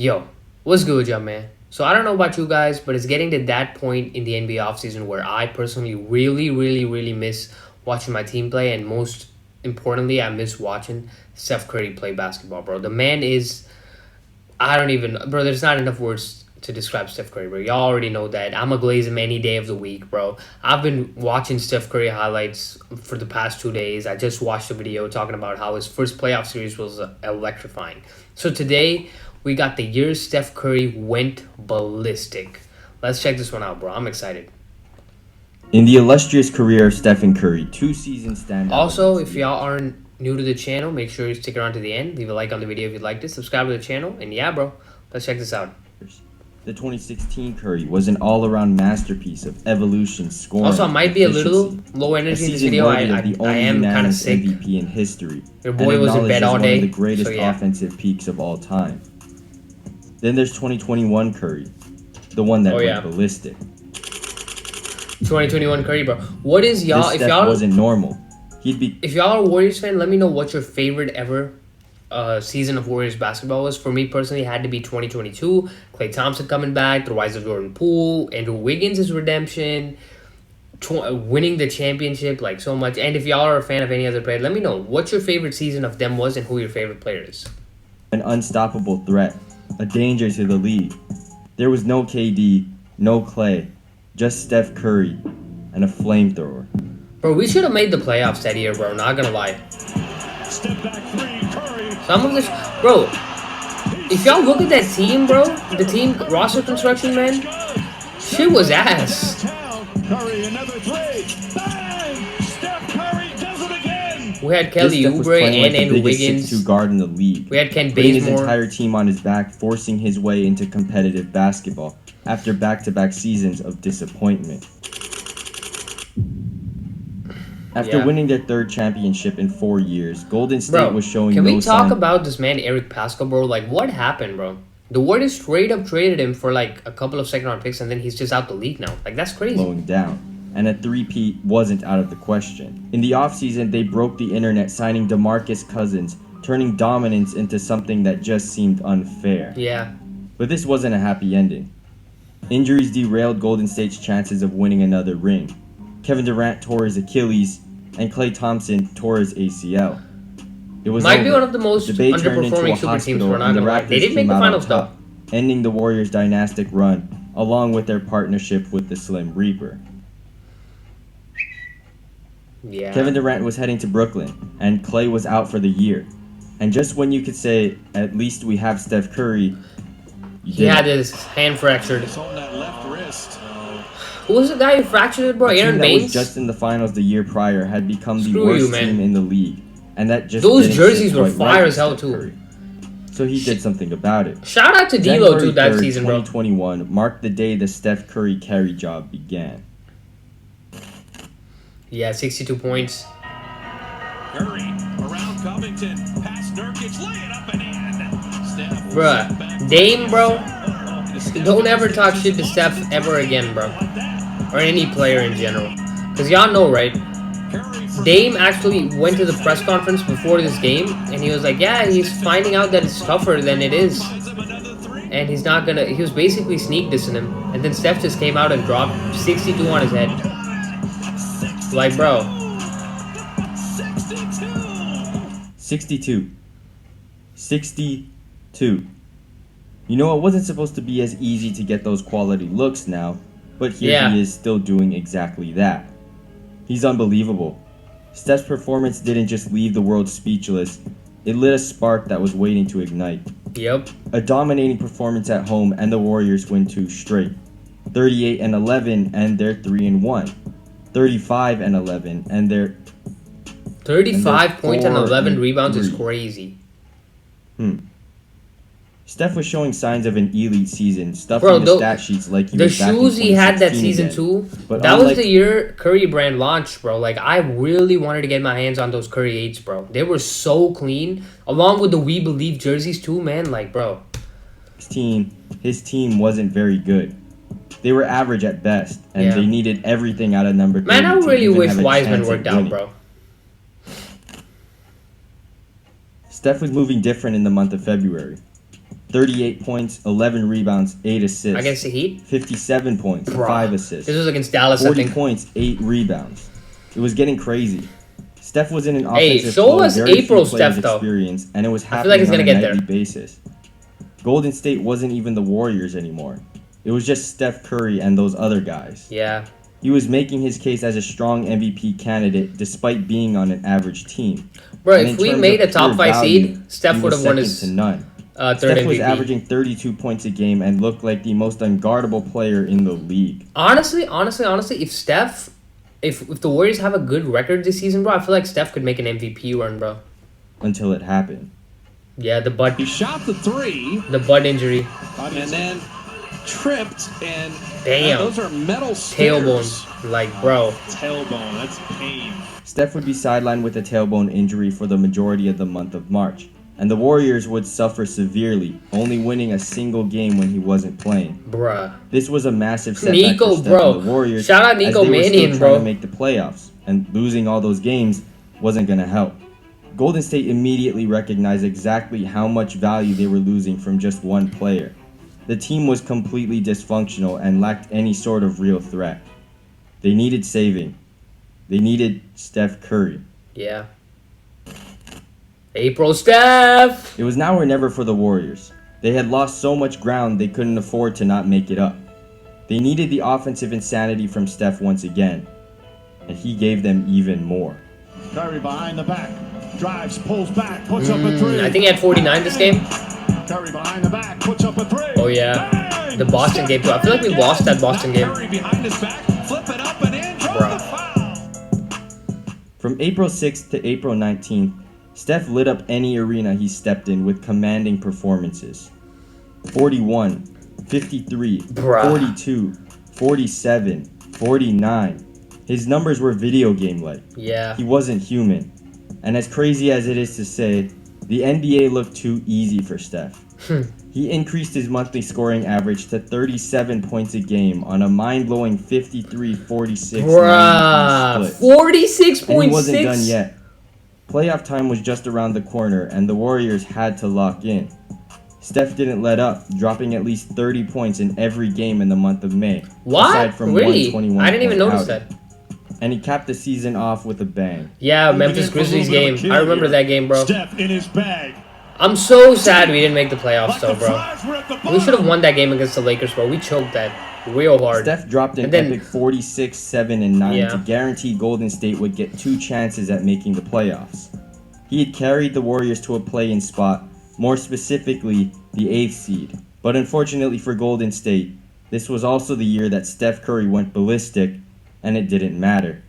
Yo, what's good, y'all, man? So I don't know about you guys, but it's getting to that point in the NBA offseason where I personally really miss watching my team play, and most importantly, I miss watching Steph Curry play basketball, bro. The man is, I don't even, bro, there's not enough words to describe Steph Curry, bro. Y'all already know that. I'm a glaze him any day of the week, bro. I've been watching Steph Curry highlights for the past 2 days. I just watched a video talking about how his first playoff series was electrifying. So today, we got the year Steph Curry went ballistic. Let's check this one out, bro. I'm excited. In the illustrious career of Stephen Curry, 2 seasons stand out. Also, if y'all aren't new to the channel, make sure you stick around to the end. Leave a like on the video if you liked it. Subscribe to the channel. And yeah, bro, let's check this out. The 2016 Curry was an all-around masterpiece of evolution, scoring. Also, I might be a little low energy in this video. I am kind of sick. MVP in history. Your boy was in bed all day. One of the greatest offensive peaks of all time. Then there's 2021 Curry, the one that went ballistic. 2021 Curry, bro. What is y'all? If y'all wasn't normal, If y'all are a Warriors fan, let me know what your favorite ever season of Warriors basketball was. For me personally, it had to be 2022. Klay Thompson coming back, the rise of Jordan Poole, Andrew Wiggins' redemption, winning the championship, like so much. And if y'all are a fan of any other player, let me know what your favorite season of them was and who your favorite player is. An unstoppable threat, a danger to the league. There was no KD, no Klay, just Steph Curry, and a flamethrower. Bro, we should have made the playoffs that year, bro. Not gonna lie. Step back three, Curry. Some of this, bro. If y'all look at that team, bro, the team roster construction, man, shit was ass. Curry, another three. Bang! Steph Curry does it again. We had Kelly Oubre and Andrew Wiggins. 6'2" guard in the league. We had Ken putting his Bazemore. entire team on his back, forcing his way into competitive basketball after back-to-back seasons of disappointment. After winning their third championship in 4 years, Golden State was showing can no we talk sign. about this man, Eric Pascal, bro? Like, what happened, bro? The Warriors straight up traded him for, like, a couple of second-round picks, and then he's just out the league now. Like, that's crazy. Slowing down, and a three-peat wasn't out of the question. In the offseason, they broke the internet, signing DeMarcus Cousins, turning dominance into something that just seemed unfair. Yeah. But this wasn't a happy ending. Injuries derailed Golden State's chances of winning another ring. Kevin Durant tore his Achilles, and Klay Thompson tore his ACL. It was Might be one of the most underperforming super teams for not gonna lie. They didn't make the finals though. Ending the Warriors' dynastic run, along with their partnership with the Slim Reaper. Yeah. Kevin Durant was heading to Brooklyn, and Klay was out for the year. And just when you could say, at least we have Steph Curry, he had his hand fractured. It's on that left wrist. Who was the guy who fractured it, bro? Aaron Baines? That was just in the finals the year prior had become the worst team in the league. And that just those jerseys were fire as hell too. So he did something about it. Shout out to D'Lo too that season, bro. 2021 marked the day the Steph Curry carry job began. Yeah, 62 points. Curry around Covington, past Nurkic, lay it up and in. Steph, bruh, Dame, bro. Don't ever talk shit to Steph ever again, bro. Or any player in general. Because y'all know, right? Dame actually went to the press conference before this game, and he was like, yeah, he's finding out that it's tougher than it is. And he's not gonna, he was basically sneak dissing him. And then Steph just came out and dropped 62 on his head. Like, bro. 62. 62. You know, it wasn't supposed to be as easy to get those quality looks now, but here he is still doing exactly that. He's unbelievable. Steph's performance didn't just leave the world speechless, it lit a spark that was waiting to ignite. Yep. A dominating performance at home, and the Warriors win 2 straight. 38-11, and they're 3-1. 35-11, and they're 35 points and 11 rebounds is crazy. Steph was showing signs of an elite season, stuffing the stat sheets like the shoes he had that season too. But that was the year Curry brand launched, bro. Like, I really wanted to get my hands on those Curry 8s, bro. They were so clean, along with the We Believe jerseys too, man. Like, bro, his team wasn't very good. They were average at best, and they needed everything out of number 30. Man, I really wish Wiseman worked out, bro. Steph was moving different in the month of February. 38 points, 11 rebounds, 8 assists. Against the Heat? 57 points, Bruh. 5 assists. This was against Dallas, I 40 think. points, 8 rebounds. It was getting crazy. Steph was in an Hey, offensive so flow was very April few players Steph, though. experienced, and it was I feel happening like he's on gonna a get nightly there. basis. Golden State wasn't even the Warriors anymore. It was just Steph Curry and those other guys. Yeah. He was making his case as a strong MVP candidate despite being on an average team. Bro, And if in we terms made of a top pure 5 value, seed, Steph he would was have won second his to none. third Steph MVP. was averaging 32 points a game and looked like the most unguardable player in the league. Honestly, if the Warriors have a good record this season, bro, I feel like Steph could make an MVP run, bro. Until it happened. Yeah, the butt He shot the three injury. and then tripped, and Damn. those are metal stairs. Tailbone. Like, bro. Tailbone, that's pain. Steph would be sidelined with a tailbone injury for the majority of the month of March, and the Warriors would suffer severely, only winning a single game when he wasn't playing. Bruh. This was a massive setback Nico, for Steph bro. and the Warriors. Shout out as Nico they were still Mannion, trying bro. to make the playoffs, and losing all those games wasn't going to help. Golden State immediately recognized exactly how much value they were losing from just one player. The team was completely dysfunctional and lacked any sort of real threat. They needed saving. They needed Steph Curry. Yeah. April Steph! It was now or never for the Warriors. They had lost so much ground they couldn't afford to not make it up. They needed the offensive insanity from Steph once again, and he gave them even more. Curry behind the back, drives, pulls back, puts up a three. I think he had 49 this game. Curry behind the back, puts up a three. Oh, yeah. Bang! The Boston game, too. I feel like we lost that Boston game. Curry behind his back, flip it up and in, draw Bruh. the foul. From April 6th to April 19th, Steph lit up any arena he stepped in with commanding performances. 41, 53, Bruh. 42, 47, 49. His numbers were video game-like. Yeah. He wasn't human. And as crazy as it is to say, the NBA looked too easy for Steph. He increased his monthly scoring average to 37 points a game on a mind-blowing 53-46 Bruh. split. 46.6. And he wasn't done yet. Playoff time was just around the corner, and the Warriors had to lock in. Steph didn't let up, dropping at least 30 points in every game in the month of May. What? Aside from Really? 121 I didn't even point notice outing. that. And he capped the season off with a bang. Yeah, Moving Memphis in for a Grizzlies little bit game. of a kill I remember here. that game, bro. Steph in his bag. I'm so sad we didn't make the playoffs, Like though, the bro. fries were at the We bottom. should have won that game against the Lakers, bro. We choked that real hard. Steph dropped an And then- epic 46, 7, and 9 Yeah. to guarantee Golden State would get 2 chances at making the playoffs. He had carried the Warriors to a play-in spot, more specifically, the 8th seed. But unfortunately for Golden State, this was also the year that Steph Curry went ballistic, and it didn't matter.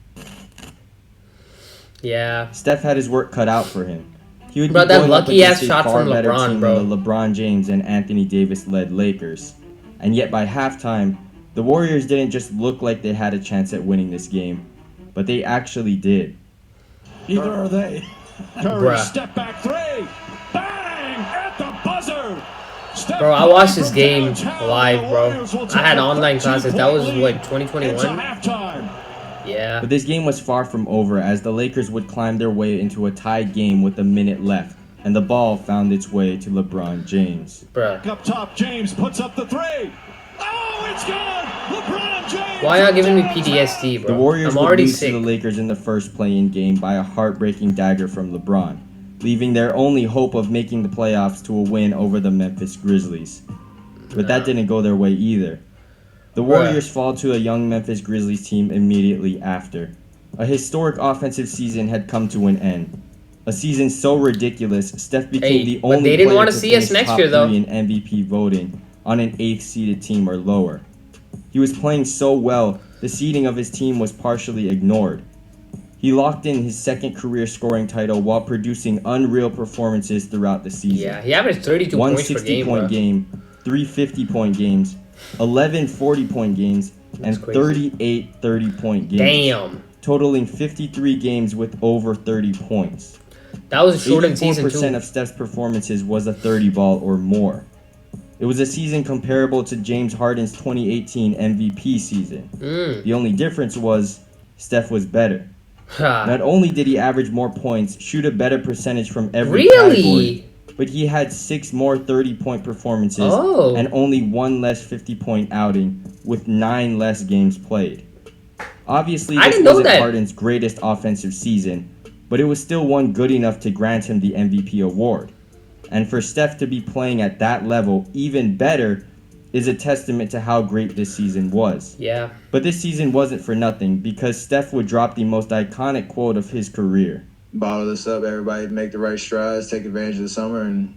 Yeah. Steph had his work cut out for him. He would Bro, be that going up lucky-ass against a shot far from better LeBron, team bro. than the LeBron James and Anthony Davis-led Lakers. And yet by halftime, the Warriors didn't just look like they had a chance at winning this game, but they actually did. Either are they. Curry, Bruh. step back three. Bang! At the buzzer. Steph Bro, I watched this from game downtown. live, The bro. Warriors will I take had a online classes. That was, 13-point what, lead. It's 2021? halftime. Yeah. But this game was far from over as the Lakers would climb their way into a tied game with a minute left, and the ball found its way to LeBron James. Bruh. Up top, James puts up the three. Oh, it's good. LeBron James. Why y'all giving me PTSD, bro? The Warriors I'm would already lose sick. to the Lakers in the first play-in game by a heartbreaking dagger from LeBron, leaving their only hope of making the playoffs to a win over the Memphis Grizzlies. But that didn't go their way either. The Warriors fall to a young Memphis Grizzlies team immediately after. A historic offensive season had come to an end. A season so ridiculous, Steph became Hey, the but only they didn't player wanna to see us finish next top year, though. 3 in MVP voting on an 8th-seeded team or lower. He was playing so well, the seeding of his team was partially ignored. He locked in his second career scoring title while producing unreal performances throughout the season. Yeah, he averaged 32 One points per game, 60-point bro. game, 3 50-point games, 11 40-point games, and That's crazy. 38 30-point games. Damn. Totaling 53 games with over 30 points. That was a shortened season, 84% too. of Steph's performances was a 30-ball or more. It was a season comparable to James Harden's 2018 MVP season. The only difference was Steph was better. Ha. Not only did he average more points, shoot a better percentage from every Really? category, but he had 6 more 30-point performances Oh. and only 1 less 50-point outing with 9 less games played. Obviously, I this didn't know wasn't that. Harden's greatest offensive season, but it was still one good enough to grant him the MVP award. And for Steph to be playing at that level even better is a testament to how great this season was. Yeah. But this season wasn't for nothing, because Steph would drop the most iconic quote of his career. Bottle this up, everybody make the right strides, take advantage of the summer, and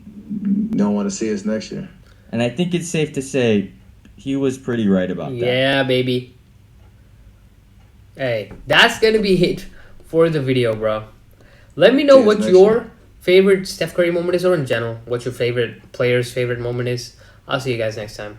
you don't want to see us next year. And I think it's safe to say he was pretty right about that. Yeah, baby. Hey, that's gonna be it for the video, bro. Let me know Cheers, what next your year. favorite Steph Curry moment is, or in general, what your favorite player's favorite moment is. I'll see you guys next time.